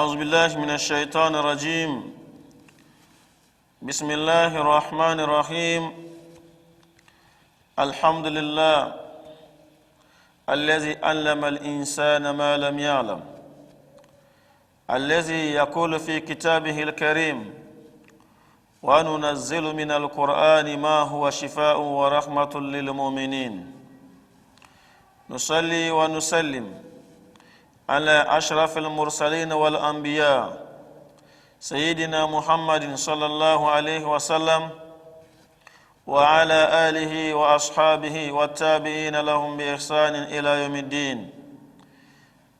أعوذ بالله من الشيطان الرجيم بسم الله الرحمن الرحيم الحمد لله الذي علم الإنسان ما لم يعلم الذي يقول في كتابه الكريم وننزل من القرآن ما هو شفاء ورحمة للمؤمنين نصلي ونسلم على أشرف المرسلين والأنبياء سيدنا محمد صلى الله عليه وسلم وعلى آله وأصحابه والتابعين لهم بإحسان إلى يوم الدين.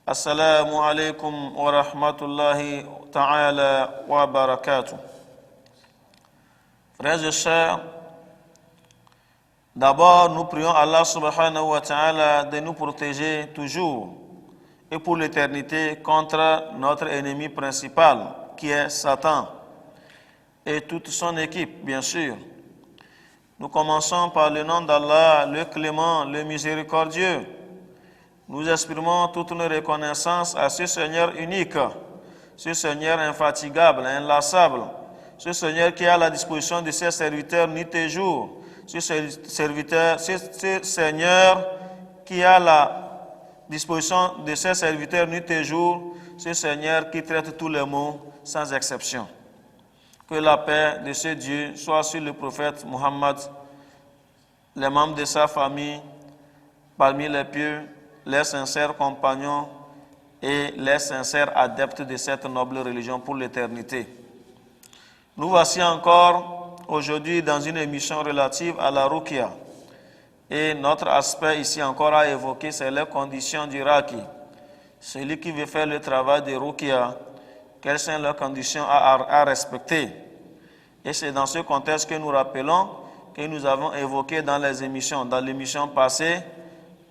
السلام عليكم ورحمة الله تعالى وبركاته. Frères et sœurs, d'abord nous prions Allah subhanahu wa ta'ala de nous protéger toujours et pour l'éternité contre notre ennemi principal qui est Satan et toute son équipe, bien sûr. Nous commençons par le nom d'Allah, le clément, le miséricordieux. Nous exprimons toute nos reconnaissance à ce Seigneur unique, ce Seigneur infatigable, inlassable, ce Seigneur qui est à la disposition de ses serviteurs nuit et jour, ce Seigneur qui a la disposition de ses serviteurs nuit et jour, ce Seigneur qui traite tous les maux sans exception. Que la paix de ce Dieu soit sur le prophète Muhammad, les membres de sa famille, parmi les pieux, les sincères compagnons et les sincères adeptes de cette noble religion pour l'éternité. Nous voici encore aujourd'hui dans une émission relative à la Ruqya. Et notre aspect ici encore à évoquer, c'est les conditions du Raqi. Celui qui veut faire le travail de Ruqya, quelles sont les conditions à respecter. Et c'est dans ce contexte que nous rappelons que nous avons évoqué dans les émissions. Dans l'émission passée,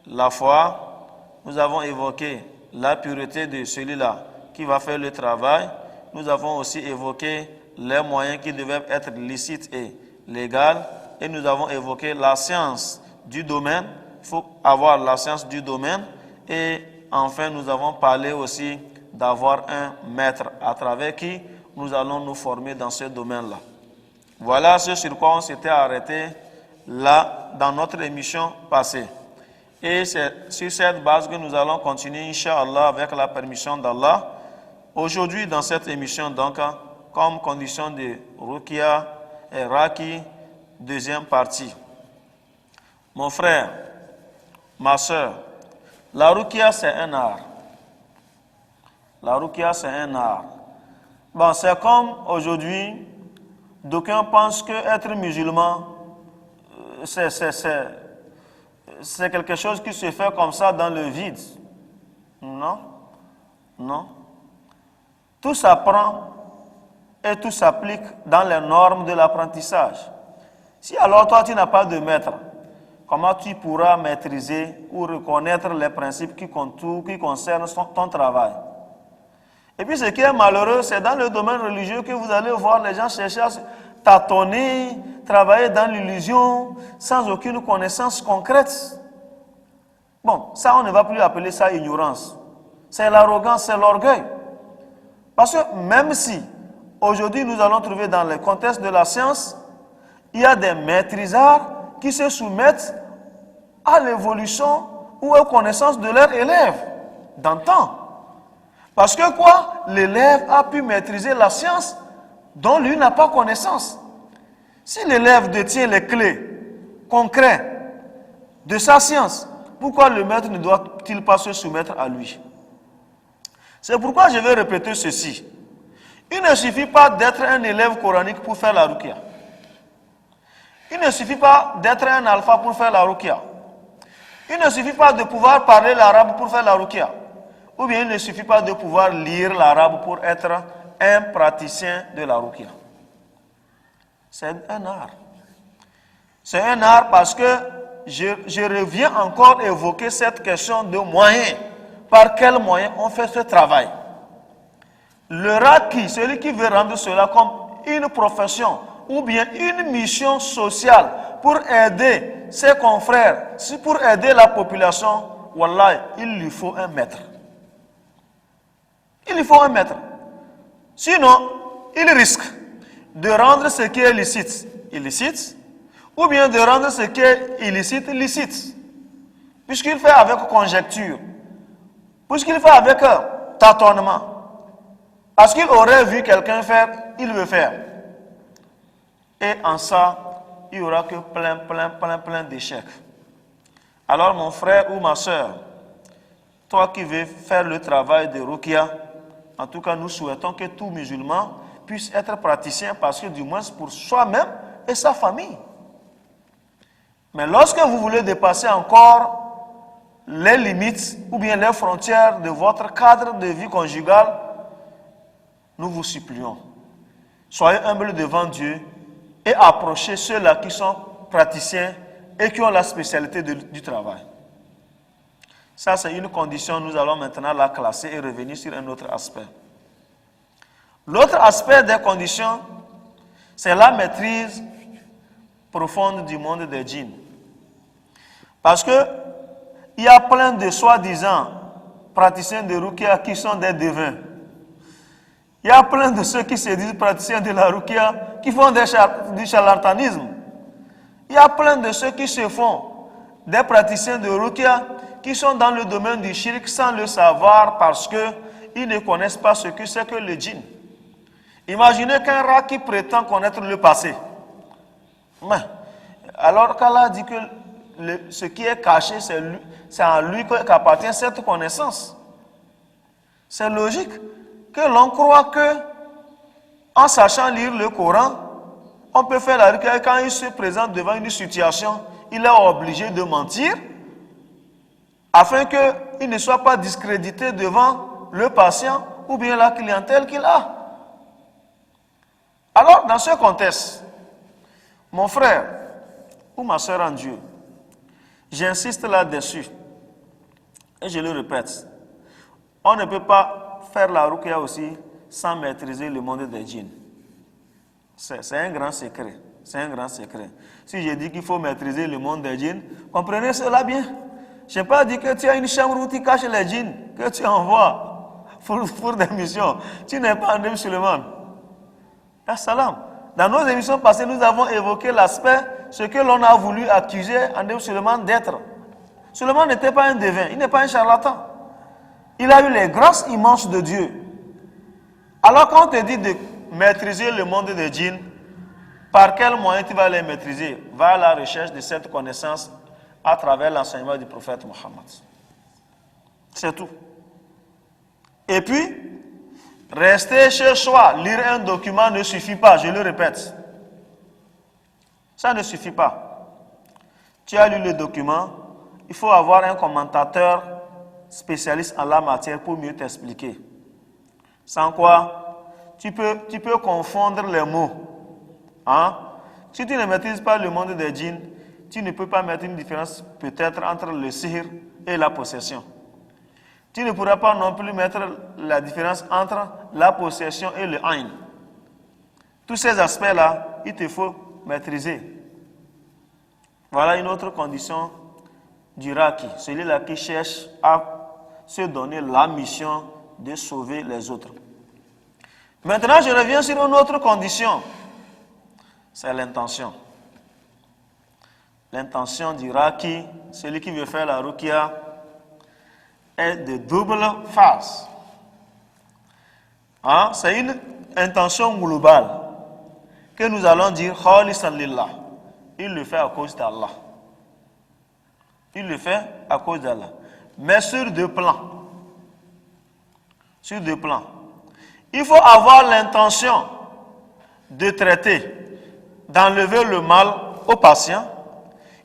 la foi, nous avons évoqué la pureté de celui-là qui va faire le travail. Nous avons aussi évoqué les moyens qui devaient être licites et légaux. Et nous avons évoqué la science du domaine. Il faut avoir la science du domaine. Et enfin, nous avons parlé aussi d'avoir un maître à travers qui nous allons nous former dans ce domaine-là. Voilà ce sur quoi on s'était arrêté là dans notre émission passée. Et c'est sur cette base que nous allons continuer, Inch'Allah, avec la permission d'Allah. Aujourd'hui, dans cette émission, donc, comme condition de Ruqya et Raqi, deuxième partie. Mon frère, ma soeur, la Ruqya c'est un art. La Ruqya c'est un art. Bon, c'est comme aujourd'hui, d'aucuns pensent que être musulman, c'est quelque chose qui se fait comme ça dans le vide. Non, non. Tout s'apprend et tout s'applique dans les normes de l'apprentissage. Si alors toi tu n'as pas de maître, comment tu pourras maîtriser ou reconnaître les principes qui concernent ton travail? Et puis ce qui est malheureux, c'est dans le domaine religieux que vous allez voir les gens chercher à tâtonner, travailler dans l'illusion, sans aucune connaissance concrète. Bon, ça on ne va plus appeler ça ignorance. C'est l'arrogance, c'est l'orgueil. Parce que même si aujourd'hui nous allons trouver dans le contexte de la science, il y a des maîtrisards qui se soumettent à l'évolution ou aux connaissances de leurs élèves d'antan. Parce que quoi? L'élève a pu maîtriser la science dont lui n'a pas connaissance. Si l'élève détient les clés concrètes de sa science, pourquoi le maître ne doit-il pas se soumettre à lui? C'est pourquoi je vais répéter ceci. Il ne suffit pas d'être un élève coranique pour faire la Ruqya. Il ne suffit pas d'être un alpha pour faire la Ruqya. Il ne suffit pas de pouvoir parler l'arabe pour faire la Ruqya. Ou bien il ne suffit pas de pouvoir lire l'arabe pour être un praticien de la Ruqya. C'est un art. C'est un art parce que je reviens encore évoquer cette question de moyens. Par quels moyens on fait ce travail? Le Raqi, celui qui veut rendre cela comme une profession ou bien une mission sociale pour aider ses confrères, pour aider la population, wallah, il lui faut un maître. Il lui faut un maître. Sinon, il risque de rendre ce qui est licite, illicite, ou bien de rendre ce qui est illicite, licite. Puisqu'il fait avec conjecture, puisqu'il fait avec tâtonnement. Parce qu'il aurait vu quelqu'un faire, il veut faire. Et en ça, il n'y aura que plein d'échecs. Alors mon frère ou ma soeur, toi qui veux faire le travail de Ruqya, en tout cas nous souhaitons que tout musulman puisse être praticien, parce que du moins pour soi-même et sa famille. Mais lorsque vous voulez dépasser encore les limites ou bien les frontières de votre cadre de vie conjugale, nous vous supplions, soyez humbles devant Dieu et approchez ceux-là qui sont praticiens et qui ont la spécialité du travail. Ça, c'est une condition, nous allons maintenant la classer et revenir sur un autre aspect. L'autre aspect des conditions, c'est la maîtrise profonde du monde des djinns. Parce que il y a plein de soi-disant praticiens de Ruqya qui sont des devins. Il y a plein de ceux qui se disent praticiens de la Ruqya qui font du charlatanisme. Il y a plein de ceux qui se font des praticiens de Ruqya qui sont dans le domaine du shirk sans le savoir, parce qu'ils ne connaissent pas ce que c'est que le djinn. Imaginez qu'un rat qui prétend connaître le passé. Mais, alors qu'Allah dit que ce qui est caché, c'est en lui qu'appartient cette connaissance. C'est logique que l'on croit que, en sachant lire le Coran, on peut faire la ruqya. Quand il se présente devant une situation, il est obligé de mentir afin qu'il ne soit pas discrédité devant le patient ou bien la clientèle qu'il a. Alors, dans ce contexte, mon frère ou ma soeur en Dieu, j'insiste là-dessus et je le répète, on ne peut pas faire la ruqya aussi sans maîtriser le monde des djinns. C'est un grand secret. C'est un grand secret. Si je dis qu'il faut maîtriser le monde des djinns, comprenez cela bien. Je n'ai pas dit que tu as une chambre où tu caches les djinns, que tu envoies pour des missions. Tu n'es pas André Suleiman. Assalam. Dans nos émissions passées, nous avons évoqué l'aspect, ce que l'on a voulu accuser André Suleiman d'être. Suleiman n'était pas un devin, il n'est pas un charlatan. Il a eu les grâces immenses de Dieu. Alors quand on te dit de maîtriser le monde des djinns, par quel moyen tu vas les maîtriser? Va à la recherche de cette connaissance à travers l'enseignement du prophète Mohammed. C'est tout. Et puis, rester chez soi, lire un document ne suffit pas, je le répète. Ça ne suffit pas. Tu as lu le document, il faut avoir un commentateur spécialiste en la matière pour mieux t'expliquer. Sans quoi, tu peux confondre les mots. Hein? Si tu ne maîtrises pas le monde des djinns, tu ne peux pas mettre une différence peut-être entre le sihr et la possession. Tu ne pourras pas non plus mettre la différence entre la possession et le ayn. Tous ces aspects-là, il te faut maîtriser. Voilà une autre condition du raqi, celui-là qui cherche à se donner la mission de sauver les autres. Maintenant, je reviens sur une autre condition. C'est l'intention. L'intention du raqi, celui qui veut faire la ruqya, est de double phase. Hein? C'est une intention globale que nous allons dire khalisan lillah. Il le fait à cause d'Allah. Il le fait à cause d'Allah. Mais sur deux plans. Sur deux plans. Il faut avoir l'intention de traiter, d'enlever le mal au patient.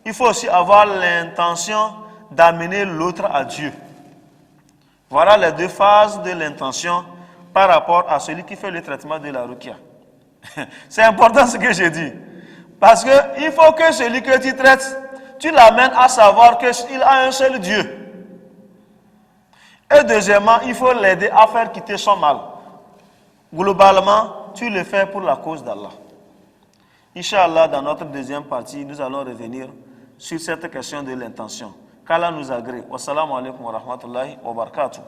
Il faut aussi avoir l'intention d'amener l'autre à Dieu. Voilà les deux phases de l'intention par rapport à celui qui fait le traitement de la ruqya. C'est important ce que je dis. Parce qu'il faut que celui que tu traites, tu l'amènes à savoir qu'il a un seul Dieu. Et deuxièmement, il faut l'aider à faire quitter son mal. Globalement, tu le fais pour la cause d'Allah. Inch'Allah, dans notre deuxième partie, nous allons revenir sur cette question de l'intention. Qu'Allah nous agrée. Wassalamu alaikum wa rahmatullahi wa barakatuh.